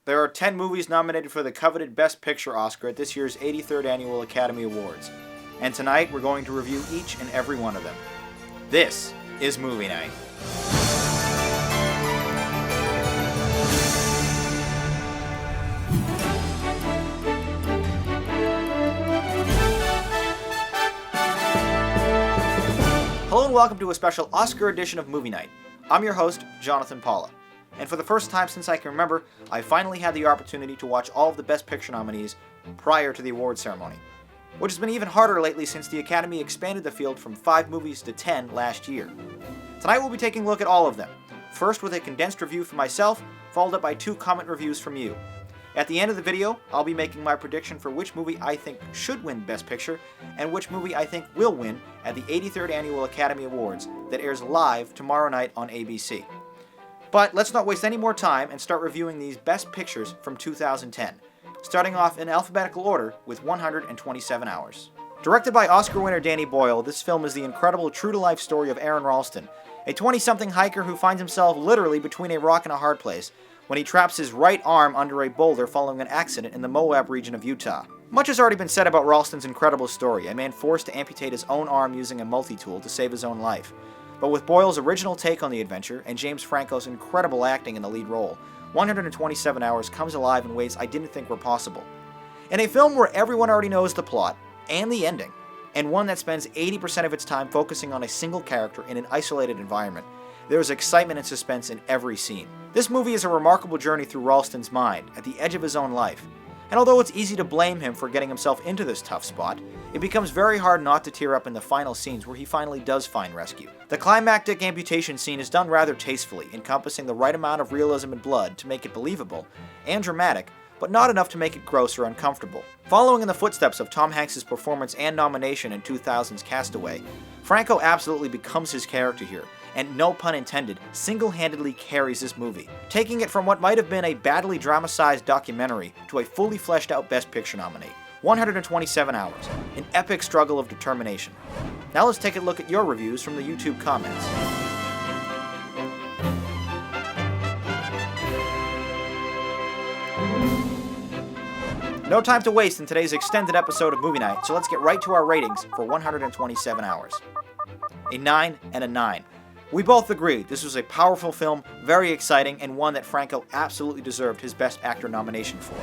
There are 10 movies nominated for the coveted Best Picture Oscar at this year's 83rd Annual Academy Awards, and tonight we're going to review each and every one of them. This is Movie Night. Hello and welcome to a special Oscar edition of Movie Night. I'm your host, Jonathan Paula. And for the first time since I can remember, I finally had the opportunity to watch all of the Best Picture nominees prior to the award ceremony, which has been even harder lately since the Academy expanded the field from 5 movies to 10 last year. Tonight we'll be taking a look at all of them, first with a condensed review from myself, followed up by 2 comment reviews from you. At the end of the video, I'll be making my prediction for which movie I think should win Best Picture, and which movie I think will win at the 83rd Annual Academy Awards that airs live tomorrow night on ABC. But let's not waste any more time and start reviewing these Best Pictures from 2010, starting off in alphabetical order with 127 Hours. Directed by Oscar winner Danny Boyle, this film is the incredible true-to-life story of Aron Ralston, a 20-something hiker who finds himself literally between a rock and a hard place when he traps his right arm under a boulder following an accident in the Moab region of Utah. Much has already been said about Ralston's incredible story, a man forced to amputate his own arm using a multi-tool to save his own life. But with Boyle's original take on the adventure and James Franco's incredible acting in the lead role, 127 Hours comes alive in ways I didn't think were possible. In a film where everyone already knows the plot and the ending, and one that spends 80% of its time focusing on a single character in an isolated environment, there is excitement and suspense in every scene. This movie is a remarkable journey through Ralston's mind, at the edge of his own life. And although it's easy to blame him for getting himself into this tough spot, it becomes very hard not to tear up in the final scenes where he finally does find rescue. The climactic amputation scene is done rather tastefully, encompassing the right amount of realism and blood to make it believable and dramatic, but not enough to make it gross or uncomfortable. Following in the footsteps of Tom Hanks' performance and nomination in 2000's Castaway, Franco absolutely becomes his character here, and no pun intended, single-handedly carries this movie, taking it from what might have been a badly dramatized documentary to a fully fleshed out Best Picture nominee. 127 Hours, an epic struggle of determination. Now let's take a look at your reviews from the YouTube comments. No time to waste in today's extended episode of Movie Night, so let's get right to our ratings for 127 Hours. A 9 and a 9. We both agreed this was a powerful film, very exciting, and one that Franco absolutely deserved his Best Actor nomination for.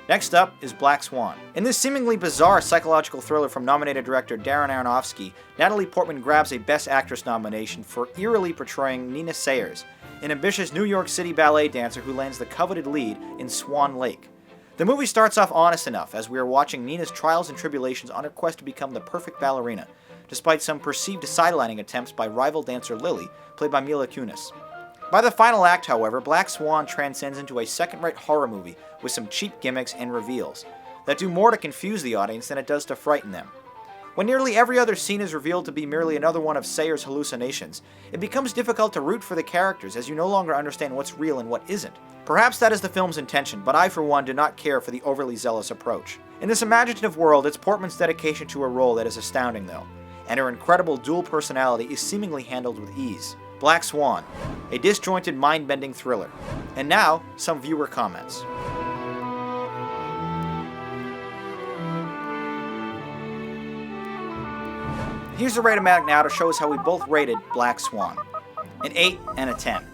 Next up is Black Swan. In this seemingly bizarre psychological thriller from nominated director Darren Aronofsky, Natalie Portman grabs a Best Actress nomination for eerily portraying Nina Sayers, an ambitious New York City ballet dancer who lands the coveted lead in Swan Lake. The movie starts off honest enough as we are watching Nina's trials and tribulations on her quest to become the perfect ballerina, despite some perceived sidelining attempts by rival dancer Lily, played by Mila Kunis. By the final act, however, Black Swan transcends into a second-rate horror movie with some cheap gimmicks and reveals that do more to confuse the audience than it does to frighten them. When nearly every other scene is revealed to be merely another one of Sayers' hallucinations, it becomes difficult to root for the characters as you no longer understand what's real and what isn't. Perhaps that is the film's intention, but I for one do not care for the overly zealous approach. In this imaginative world, it's Portman's dedication to her role that is astounding though, and her incredible dual personality is seemingly handled with ease. Black Swan, a disjointed mind-bending thriller. And now, some viewer comments. Here's the Rate-O-Matic now to show us how we both rated Black Swan. An 8 and a 10.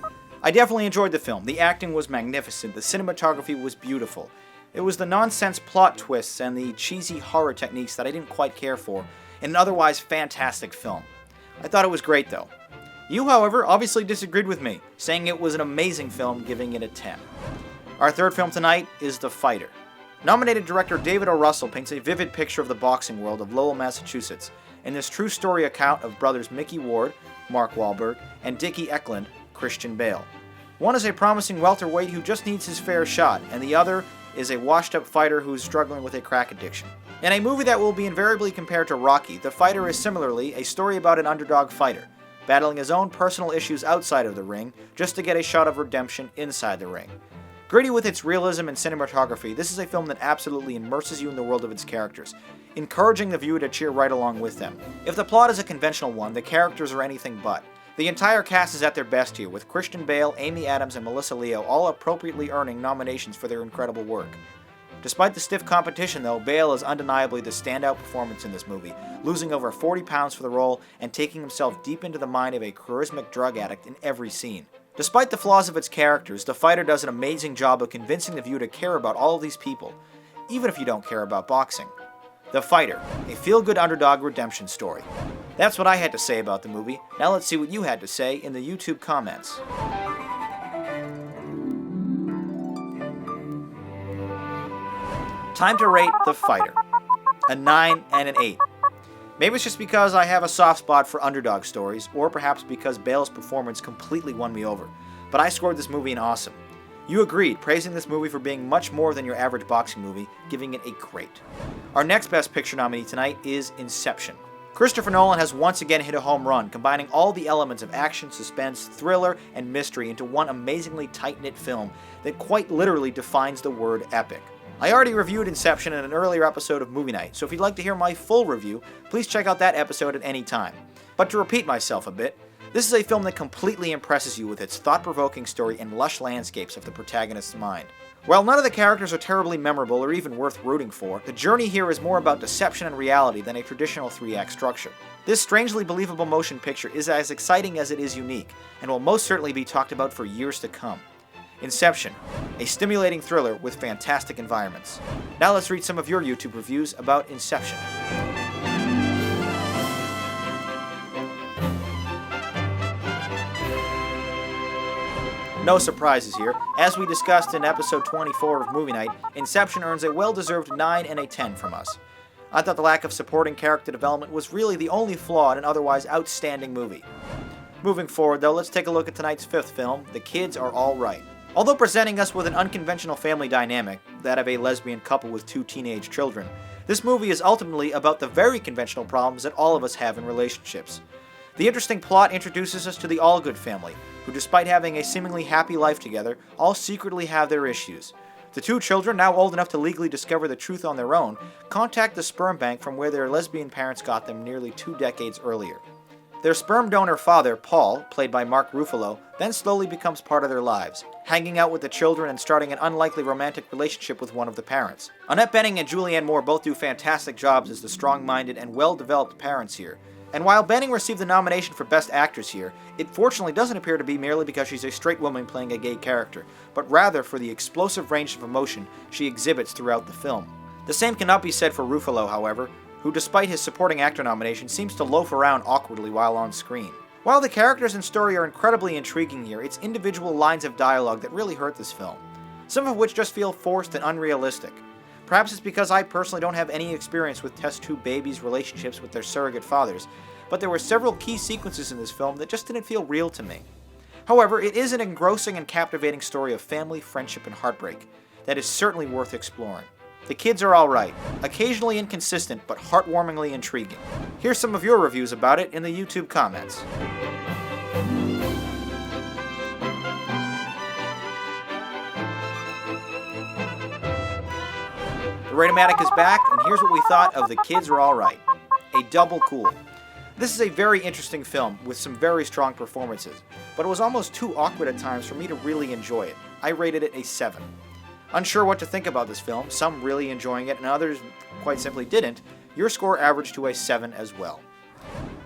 I definitely enjoyed the film. The acting was magnificent, the cinematography was beautiful. It was the nonsense plot twists and the cheesy horror techniques that I didn't quite care for in an otherwise fantastic film. I thought it was great though. You, however, obviously disagreed with me, saying it was an amazing film, giving it a 10. Our third film tonight is The Fighter. Nominated director David O. Russell paints a vivid picture of the boxing world of Lowell, Massachusetts, in this true story account of brothers Mickey Ward, Mark Wahlberg, and Dickie Eklund, Christian Bale. One is a promising welterweight who just needs his fair shot, and the other is a washed-up fighter who is struggling with a crack addiction. In a movie that will be invariably compared to Rocky, The Fighter is similarly a story about an underdog fighter, battling his own personal issues outside of the ring just to get a shot of redemption inside the ring. Gritty with its realism and cinematography, this is a film that absolutely immerses you in the world of its characters, encouraging the viewer to cheer right along with them. If the plot is a conventional one, the characters are anything but. The entire cast is at their best here, with Christian Bale, Amy Adams, and Melissa Leo all appropriately earning nominations for their incredible work. Despite the stiff competition, though, Bale is undeniably the standout performance in this movie, losing over 40 pounds for the role and taking himself deep into the mind of a charismatic drug addict in every scene. Despite the flaws of its characters, The Fighter does an amazing job of convincing the viewer to care about all of these people, even if you don't care about boxing. The Fighter, a feel-good underdog redemption story. That's what I had to say about the movie. Now let's see what you had to say in the YouTube comments. Time to rate The Fighter. A 9 and an 8. Maybe it's just because I have a soft spot for underdog stories, or perhaps because Bale's performance completely won me over, but I scored this movie an awesome. You agreed, praising this movie for being much more than your average boxing movie, giving it a great. Our next Best Picture nominee tonight is Inception. Christopher Nolan has once again hit a home run, combining all the elements of action, suspense, thriller, and mystery into one amazingly tight-knit film that quite literally defines the word epic. I already reviewed Inception in an earlier episode of Movie Night, so if you'd like to hear my full review, please check out that episode at any time. But to repeat myself a bit, this is a film that completely impresses you with its thought-provoking story and lush landscapes of the protagonist's mind. While none of the characters are terribly memorable or even worth rooting for, the journey here is more about deception and reality than a traditional 3-act structure. This strangely believable motion picture is as exciting as it is unique, and will most certainly be talked about for years to come. Inception, a stimulating thriller with fantastic environments. Now let's read some of your YouTube reviews about Inception. No surprises here. As we discussed in episode 24 of Movie Night, Inception earns a well-deserved 9 and a 10 from us. I thought the lack of supporting character development was really the only flaw in an otherwise outstanding movie. Moving forward though, let's take a look at tonight's fifth film, The Kids Are All Right. Although presenting us with an unconventional family dynamic, that of a lesbian couple with 2 teenage children, this movie is ultimately about the very conventional problems that all of us have in relationships. The interesting plot introduces us to the Allgood family, who despite having a seemingly happy life together, all secretly have their issues. The 2 children, now old enough to legally discover the truth on their own, contact the sperm bank from where their lesbian parents got them nearly 2 decades earlier. Their sperm donor father, Paul, played by Mark Ruffalo, then slowly becomes part of their lives, hanging out with the children and starting an unlikely romantic relationship with one of the parents. Annette Bening and Julianne Moore both do fantastic jobs as the strong-minded and well-developed parents here. And while Bening received the nomination for Best Actress here, it fortunately doesn't appear to be merely because she's a straight woman playing a gay character, but rather for the explosive range of emotion she exhibits throughout the film. The same cannot be said for Ruffalo, however, who despite his supporting actor nomination seems to loaf around awkwardly while on screen. While the characters and story are incredibly intriguing here, it's individual lines of dialogue that really hurt this film, some of which just feel forced and unrealistic. Perhaps it's because I personally don't have any experience with test tube babies' relationships with their surrogate fathers, but there were several key sequences in this film that just didn't feel real to me. However, it is an engrossing and captivating story of family, friendship, and heartbreak that is certainly worth exploring. The Kids Are All Right, occasionally inconsistent but heartwarmingly intriguing. Here's some of your reviews about it in the YouTube comments. The Ratomatic is back, and here's what we thought of The Kids Are All Right. A double cool. This is a very interesting film with some very strong performances, but it was almost too awkward at times for me to really enjoy it. I rated it a 7. Unsure what to think about this film, some really enjoying it and others quite simply didn't, your score averaged to a 7 as well.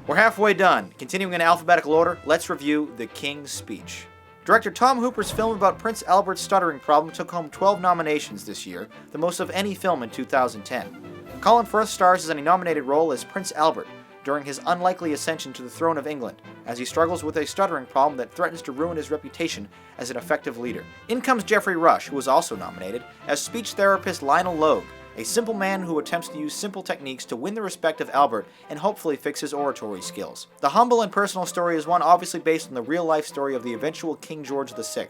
We're halfway done. Continuing in alphabetical order, let's review The King's Speech. Director Tom Hooper's film about Prince Albert's stuttering problem took home 12 nominations this year, the most of any film in 2010. Colin Firth stars in a nominated role as Prince Albert during his unlikely ascension to the throne of England, as he struggles with a stuttering problem that threatens to ruin his reputation as an effective leader. In comes Geoffrey Rush, who was also nominated, as speech therapist Lionel Logue, a simple man who attempts to use simple techniques to win the respect of Albert and hopefully fix his oratory skills. The humble and personal story is one obviously based on the real-life story of the eventual King George VI.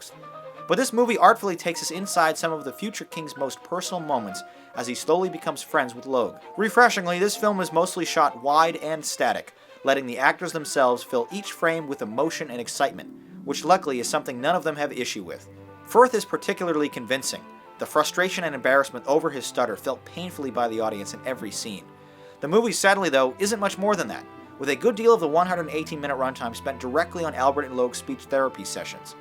But this movie artfully takes us inside some of the future king's most personal moments as he slowly becomes friends with Logue. Refreshingly, this film is mostly shot wide and static, letting the actors themselves fill each frame with emotion and excitement, which luckily is something none of them have issue with. Firth is particularly convincing. The frustration and embarrassment over his stutter felt painfully by the audience in every scene. The movie, sadly though, isn't much more than that, with a good deal of the 118-minute runtime spent directly on Albert and Logue's speech therapy sessions.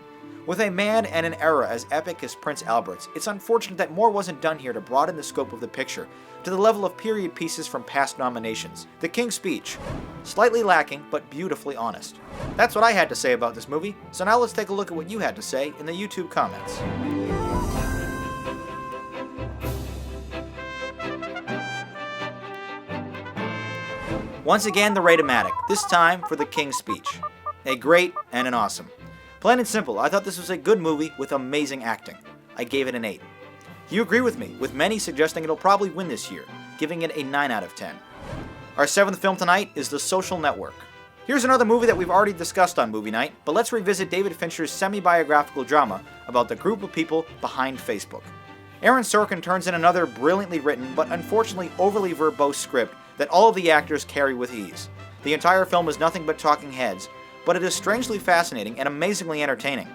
With a man and an era as epic as Prince Albert's, it's unfortunate that more wasn't done here to broaden the scope of the picture to the level of period pieces from past nominations. The King's Speech. Slightly lacking, but beautifully honest. That's what I had to say about this movie, so now let's take a look at what you had to say in the YouTube comments. Once again, the Rate-O-Matic, this time for The King's Speech. A great and an awesome. Plain and simple, I thought this was a good movie with amazing acting. I gave it an 8. You agree with me, with many suggesting it'll probably win this year, giving it a 9 out of 10. Our 7th film tonight is The Social Network. Here's another movie that we've already discussed on Movie Night, but let's revisit David Fincher's semi-biographical drama about the group of people behind Facebook. Aaron Sorkin turns in another brilliantly written, but unfortunately overly verbose script that all of the actors carry with ease. The entire film is nothing but talking heads, but it is strangely fascinating and amazingly entertaining.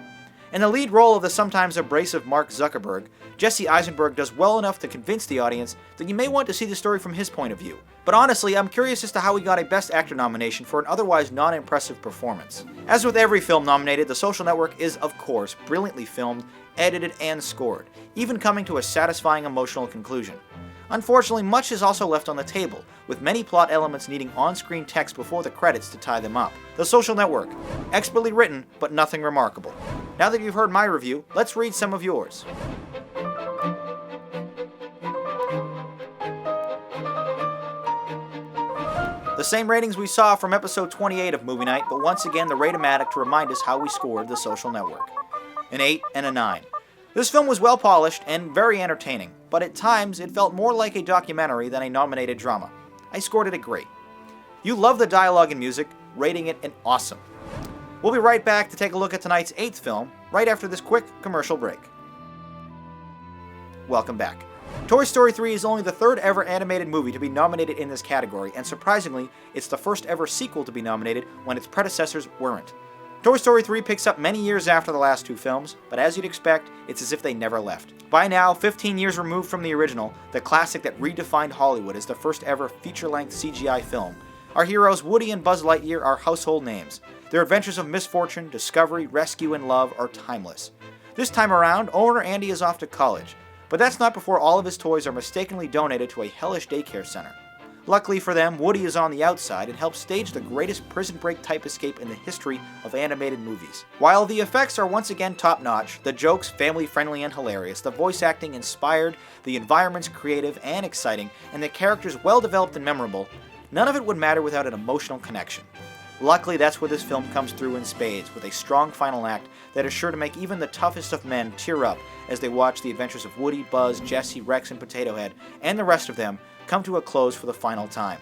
In the lead role of the sometimes abrasive Mark Zuckerberg, Jesse Eisenberg does well enough to convince the audience that you may want to see the story from his point of view. But honestly, I'm curious as to how he got a Best Actor nomination for an otherwise non-impressive performance. As with every film nominated, The Social Network is, of course, brilliantly filmed, edited, and scored, even coming to a satisfying emotional conclusion. Unfortunately, much is also left on the table, with many plot elements needing on-screen text before the credits to tie them up. The Social Network. Expertly written, but nothing remarkable. Now that you've heard my review, let's read some of yours. The same ratings we saw from episode 28 of Movie Night, but once again the Rate-O-Matic to remind us how we scored The Social Network. An 8 and a 9. This film was well polished and very entertaining, but at times it felt more like a documentary than a nominated drama. I scored it a great. You love the dialogue and music, rating it an awesome. We'll be right back to take a look at tonight's 8th film, right after this quick commercial break. Welcome back. Toy Story 3 is only the 3rd ever animated movie to be nominated in this category, and surprisingly, it's the first ever sequel to be nominated when its predecessors weren't. Toy Story 3 picks up many years after the last 2 films, but as you'd expect, it's as if they never left. By now, 15 years removed from the original, the classic that redefined Hollywood as the first ever feature-length CGI film, our heroes Woody and Buzz Lightyear are household names. Their adventures of misfortune, discovery, rescue, and love are timeless. This time around, owner Andy is off to college, but that's not before all of his toys are mistakenly donated to a hellish daycare center. Luckily for them, Woody is on the outside and helps stage the greatest prison break type escape in the history of animated movies. While the effects are once again top-notch, the jokes family-friendly and hilarious, the voice acting inspired, the environments creative and exciting, and the characters well-developed and memorable, none of it would matter without an emotional connection. Luckily, that's where this film comes through in spades, with a strong final act that is sure to make even the toughest of men tear up as they watch the adventures of Woody, Buzz, Jessie, Rex, and Potato Head, and the rest of them come to a close for the final time.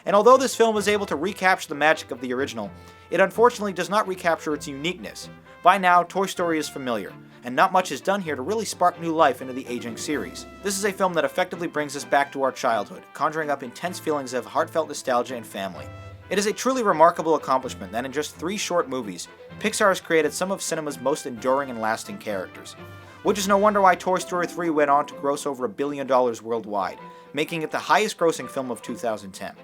And although this film is able to recapture the magic of the original, it unfortunately does not recapture its uniqueness. By now, Toy Story is familiar, and not much is done here to really spark new life into the aging series. This is a film that effectively brings us back to our childhood, conjuring up intense feelings of heartfelt nostalgia and family. It is a truly remarkable accomplishment that in just 3 short movies, Pixar has created some of cinema's most enduring and lasting characters. Which is no wonder why Toy Story 3 went on to gross over $1 billion worldwide, making it the highest grossing film of 2010.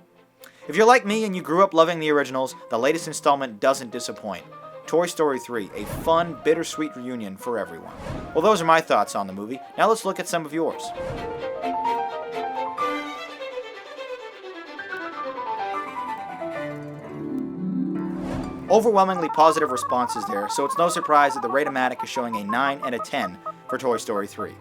If you're like me and you grew up loving the originals, the latest installment doesn't disappoint. Toy Story 3, a fun, bittersweet reunion for everyone. Well, those are my thoughts on the movie. Now let's look at some of yours. Overwhelmingly positive responses there, so it's no surprise that the Rate-O-Matic is showing a 9 and a 10 for Toy Story 3.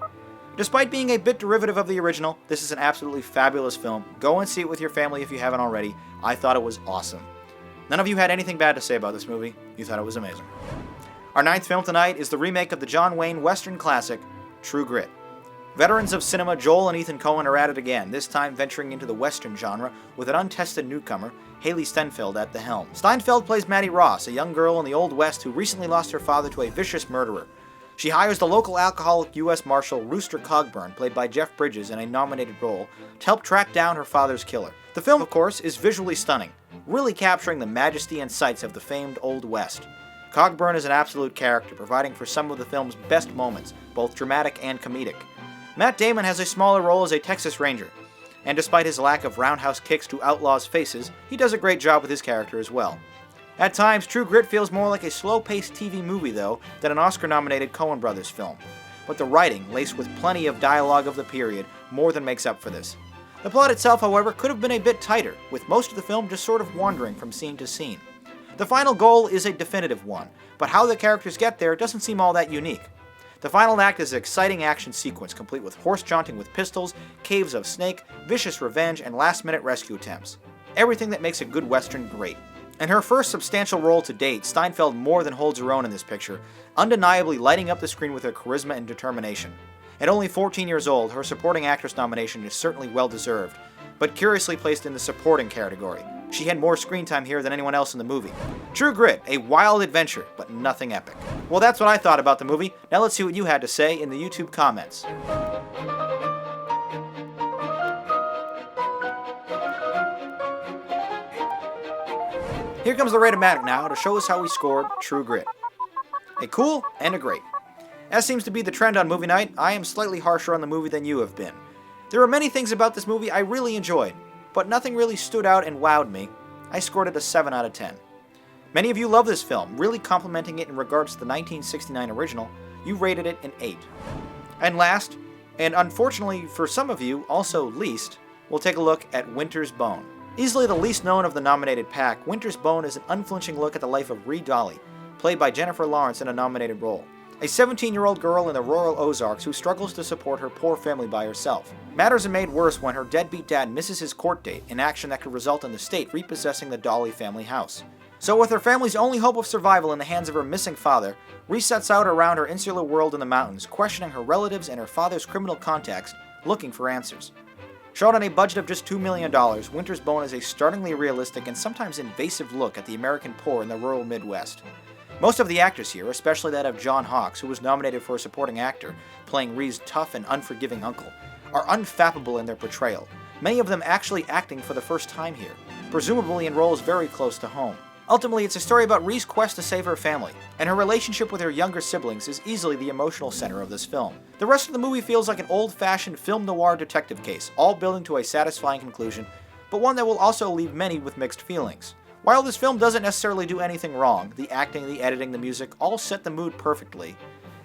Despite being a bit derivative of the original, this is an absolutely fabulous film. Go and see it with your family if you haven't already. I thought it was awesome. None of you had anything bad to say about this movie. You thought it was amazing. Our 9th film tonight is the remake of the John Wayne Western classic, True Grit. Veterans of cinema Joel and Ethan Coen are at it again, this time venturing into the Western genre with an untested newcomer, Haley Steinfeld, at the helm. Steinfeld plays Maddie Ross, a young girl in the Old West who recently lost her father to a vicious murderer. She hires the local alcoholic U.S. Marshal Rooster Cogburn, played by Jeff Bridges in a nominated role, to help track down her father's killer. The film, of course, is visually stunning, really capturing the majesty and sights of the famed Old West. Cogburn is an absolute character, providing for some of the film's best moments, both dramatic and comedic. Matt Damon has a smaller role as a Texas Ranger. And despite his lack of roundhouse kicks to outlaws' faces, he does a great job with his character as well. At times, True Grit feels more like a slow-paced TV movie, though, than an Oscar-nominated Coen Brothers film. But the writing, laced with plenty of dialogue of the period, more than makes up for this. The plot itself, however, could have been a bit tighter, with most of the film just sort of wandering from scene to scene. The final goal is a definitive one, but how the characters get there doesn't seem all that unique. The final act is an exciting action sequence complete with horse jaunting with pistols, caves of snake, vicious revenge, and last-minute rescue attempts. Everything that makes a good Western great. In her first substantial role to date, Steinfeld more than holds her own in this picture, undeniably lighting up the screen with her charisma and determination. At only 14 years old, her supporting actress nomination is certainly well-deserved, but curiously placed in the supporting category. She had more screen time here than anyone else in the movie. True Grit, a wild adventure, but nothing epic. Well, that's what I thought about the movie. Now let's see what you had to say in the YouTube comments. Here comes the Rate-O-Matic now to show us how we scored True Grit. A cool and a great. As seems to be the trend on movie night, I am slightly harsher on the movie than you have been. There are many things about this movie I really enjoyed, but nothing really stood out and wowed me. I scored it a 7 out of 10. Many of you love this film, really complimenting it in regards to the 1969 original. You rated it an 8. And last, and unfortunately for some of you, also least, we'll take a look at Winter's Bone. Easily the least known of the nominated pack, Winter's Bone is an unflinching look at the life of Ree Dolly, played by Jennifer Lawrence in a nominated role. A 17-year-old girl in the rural Ozarks who struggles to support her poor family by herself. Matters are made worse when her deadbeat dad misses his court date, an action that could result in the state repossessing the Dolly family house. So with her family's only hope of survival in the hands of her missing father, Ree sets out around her insular world in the mountains, questioning her relatives and her father's criminal contacts, looking for answers. Shot on a budget of just $2 million, Winter's Bone is a startlingly realistic and sometimes invasive look at the American poor in the rural Midwest. Most of the actors here, especially that of John Hawkes, who was nominated for a supporting actor, playing Ree's tough and unforgiving uncle, are unfathomable in their portrayal, many of them actually acting for the first time here, presumably in roles very close to home. Ultimately, it's a story about Ree's quest to save her family, and her relationship with her younger siblings is easily the emotional center of this film. The rest of the movie feels like an old-fashioned film noir detective case, all building to a satisfying conclusion, but one that will also leave many with mixed feelings. While this film doesn't necessarily do anything wrong, the acting, the editing, the music all set the mood perfectly,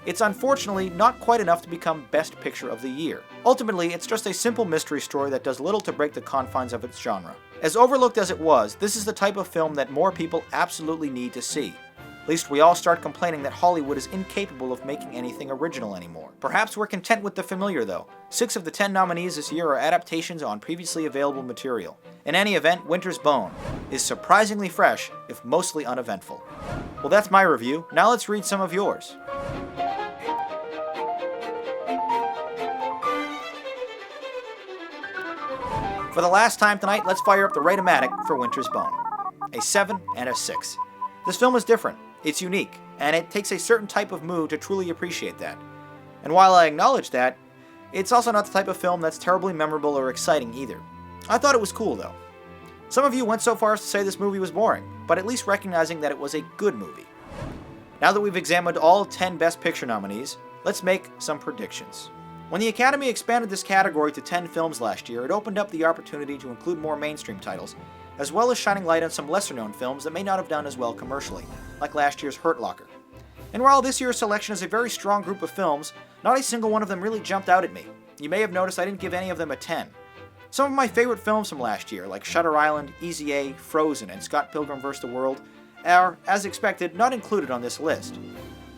it's unfortunately not quite enough to become Best Picture of the Year. Ultimately, it's just a simple mystery story that does little to break the confines of its genre. As overlooked as it was, this is the type of film that more people absolutely need to see. At least we all start complaining that Hollywood is incapable of making anything original anymore. Perhaps we're content with the familiar though. 6 of the 10 nominees this year are adaptations on previously available material. In any event, Winter's Bone is surprisingly fresh, if mostly uneventful. Well, that's my review. Now let's read some of yours. For the last time tonight, let's fire up the Rate-O-Matic for Winter's Bone. A 7 and a 6. This film is different, it's unique, and it takes a certain type of mood to truly appreciate that. And while I acknowledge that, it's also not the type of film that's terribly memorable or exciting either. I thought it was cool though. Some of you went so far as to say this movie was boring, but at least recognizing that it was a good movie. Now that we've examined all 10 Best Picture nominees, let's make some predictions. When the Academy expanded this category to 10 films last year, it opened up the opportunity to include more mainstream titles, as well as shining light on some lesser-known films that may not have done as well commercially, like last year's Hurt Locker. And while this year's selection is a very strong group of films, not a single one of them really jumped out at me. You may have noticed I didn't give any of them a 10. Some of my favorite films from last year, like Shutter Island, Easy A, Frozen, and Scott Pilgrim vs. the World, are, as expected, not included on this list.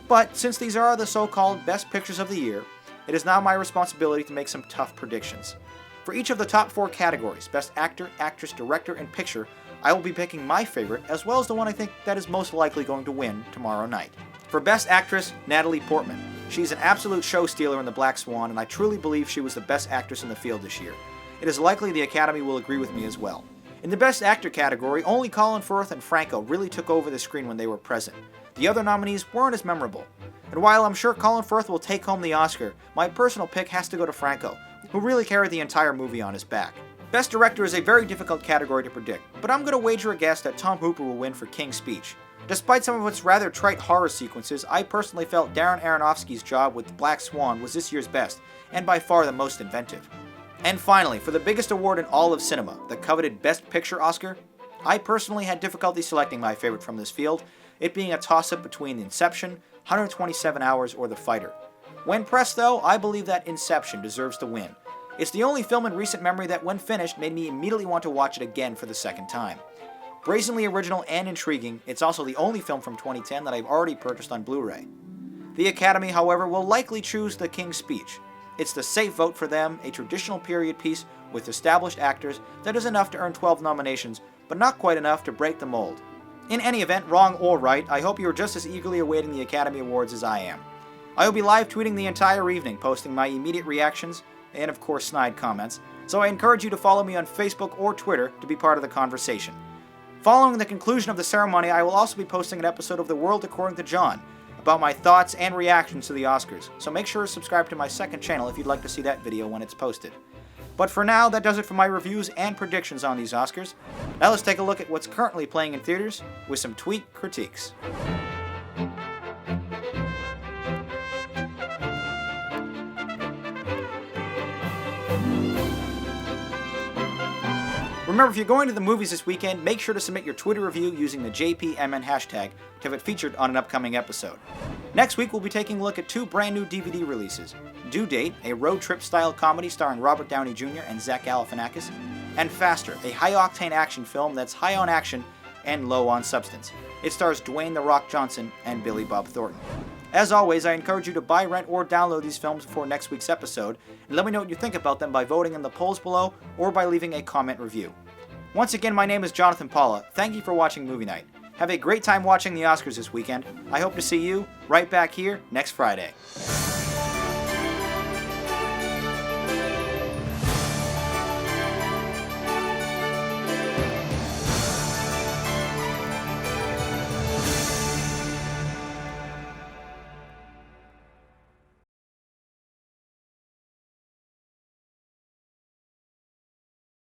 But since these are the so-called Best Pictures of the Year, it is now my responsibility to make some tough predictions. For each of the top 4 categories, Best Actor, Actress, Director, and Picture, I will be picking my favorite, as well as the one I think that is most likely going to win tomorrow night. For Best Actress, Natalie Portman. She's an absolute show stealer in The Black Swan, and I truly believe she was the best actress in the field this year. It is likely the Academy will agree with me as well. In the Best Actor category, only Colin Firth and Franco really took over the screen when they were present. The other nominees weren't as memorable. And while I'm sure Colin Firth will take home the Oscar, my personal pick has to go to Franco, who really carried the entire movie on his back. Best Director is a very difficult category to predict, but I'm going to wager a guess that Tom Hooper will win for King's Speech. Despite some of its rather trite horror sequences, I personally felt Darren Aronofsky's job with The Black Swan was this year's best, and by far the most inventive. And finally, for the biggest award in all of cinema, the coveted Best Picture Oscar, I personally had difficulty selecting my favorite from this field, it being a toss-up between Inception, 127 Hours, or The Fighter. When pressed though, I believe that Inception deserves to win. It's the only film in recent memory that when finished made me immediately want to watch it again for the second time. Brazenly original and intriguing, it's also the only film from 2010 that I've already purchased on Blu-ray. The Academy, however, will likely choose The King's Speech. It's the safe vote for them, a traditional period piece with established actors that is enough to earn 12 nominations, but not quite enough to break the mold. In any event, wrong or right, I hope you are just as eagerly awaiting the Academy Awards as I am. I will be live tweeting the entire evening, posting my immediate reactions, and of course snide comments, so I encourage you to follow me on Facebook or Twitter to be part of the conversation. Following the conclusion of the ceremony, I will also be posting an episode of The World According to John, about my thoughts and reactions to the Oscars, so make sure to subscribe to my second channel if you'd like to see that video when it's posted. But for now, that does it for my reviews and predictions on these Oscars. Now let's take a look at what's currently playing in theaters with some tweet critiques. Remember, if you're going to the movies this weekend, make sure to submit your Twitter review using the JPMN hashtag to have it featured on an upcoming episode. Next week, we'll be taking a look at two brand new DVD releases. Due Date, a road trip style comedy starring Robert Downey Jr. and Zach Galifianakis, and Faster, a high-octane action film that's high on action and low on substance. It stars Dwayne "The Rock" Johnson and Billy Bob Thornton. As always, I encourage you to buy, rent, or download these films before next week's episode, and let me know what you think about them by voting in the polls below or by leaving a comment review. Once again, my name is Jonathan Paula. Thank you for watching Movie Night. Have a great time watching the Oscars this weekend. I hope to see you right back here next Friday.